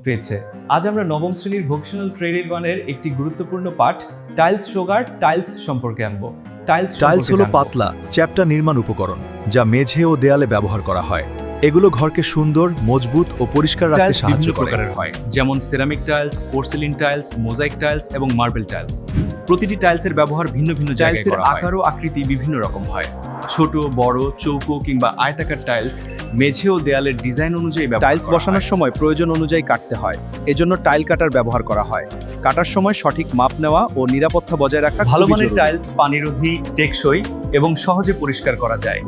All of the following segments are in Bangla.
পেয়েছে। আজ আমরা নবম শ্রেণীর ভোকেশনাল ট্রেডের গানের একটি গুরুত্বপূর্ণ পাঠ টাইলস সোগার টাইলস সম্পর্কে আনবো। টাইলস হলো পাতলা চ্যাপ্টা নির্মাণ উপকরণ যা মেঝে ও দেয়ালে ব্যবহার করা হয়। এগুলো ঘরকে সুন্দর, মজবুত ও পরিষ্কার রাখতে টাইলস সাহায্য বিভিন্ন করে। প্রকারের হয়, যেমন ceramic tiles, porcelain tiles, mosaic tiles এবং মার্বেল টাইলস। প্রতিটি টাইলসের ব্যবহার ভিন্ন ভিন্ন জায়গায় টাইলসের করা হয়। আকার ও আকৃতি বিভিন্ন রকম হয়। ছোট, বড়, চৌকো কিংবা আয়তাকার টাইলস মেঝে ও দেয়ালের ডিজাইন অনুযায়ী ব্যবহার টাইলস করা বসানোর হয়। সময় প্রয়োজন অনুযায়ী কাটতে হয়, এজন্য টাইল কাটার ব্যবহার করা হয়। কাটার সময় সঠিক মাপ নেওয়া ও নিরাপত্তা বজায় রাখা ভালো খুবই মানের জরুরি। টাইলস পানিরোধী, টেকসই এবং সহজে পরিষ্কার করা যায়।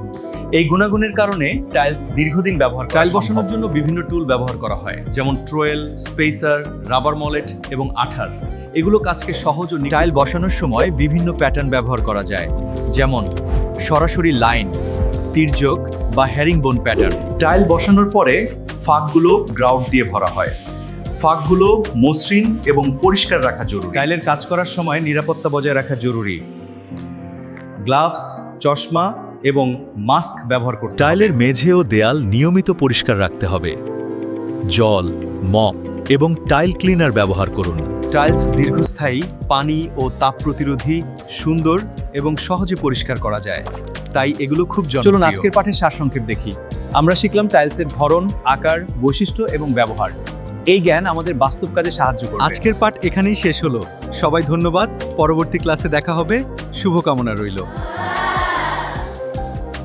এই গুণাগুণের কারণে টাইলস দীর্ঘদিন ব্যবহার করা টাইল সম্ভব। বসানোর জন্য বিভিন্ন টুল ব্যবহার করা হয়, যেমন ট্রোয়েল, স্পেসার, রাবার মলেট এবং আঠার। এগুলো কাজকে সহজ ও টাইল বসানোর সময় বিভিন্ন প্যাটার্ন ব্যবহার করা যায়, যেমন সরাসরি লাইন, তির্যক বা হ্যারিংবোন প্যাটার্ন। টাইল বসানোর পরে ফাঁকগুলো গ্রাউট দিয়ে ভরা হয়। ফাঁকগুলো মসৃণ এবং পরিষ্কার রাখা জরুরি। টাইলের কাজ করার সময় নিরাপত্তা বজায় রাখা জরুরি। গ্লাভস, চশমা এবং মাস্ক ব্যবহার করতে হবে। টাইলের মেঝে ও দেয়াল নিয়মিত পরিষ্কার রাখতে হবে। জল, মপ এবং টাইল ক্লিনার ব্যবহার করুন। টাইলস দীর্ঘস্থায়ী, পানি ও তাপ প্রতিরোধী, সুন্দর এবং সহজে পরিষ্কার করা যায়, তাই এগুলো খুব জনপ্রিয়। চলুন আজকের পাঠের সারসংক্ষেপ দেখি। আমরা শিখলাম টাইলসের ধরন, আকার, বৈশিষ্ট্য এবং ব্যবহার। এই জ্ঞান আমাদের বাস্তব কাজে সাহায্য করবে। আজকের পাঠ এখানেই শেষ হলো। সবাই ধন্যবাদ। পরবর্তী ক্লাসে দেখা হবে। শুভকামনা রইল।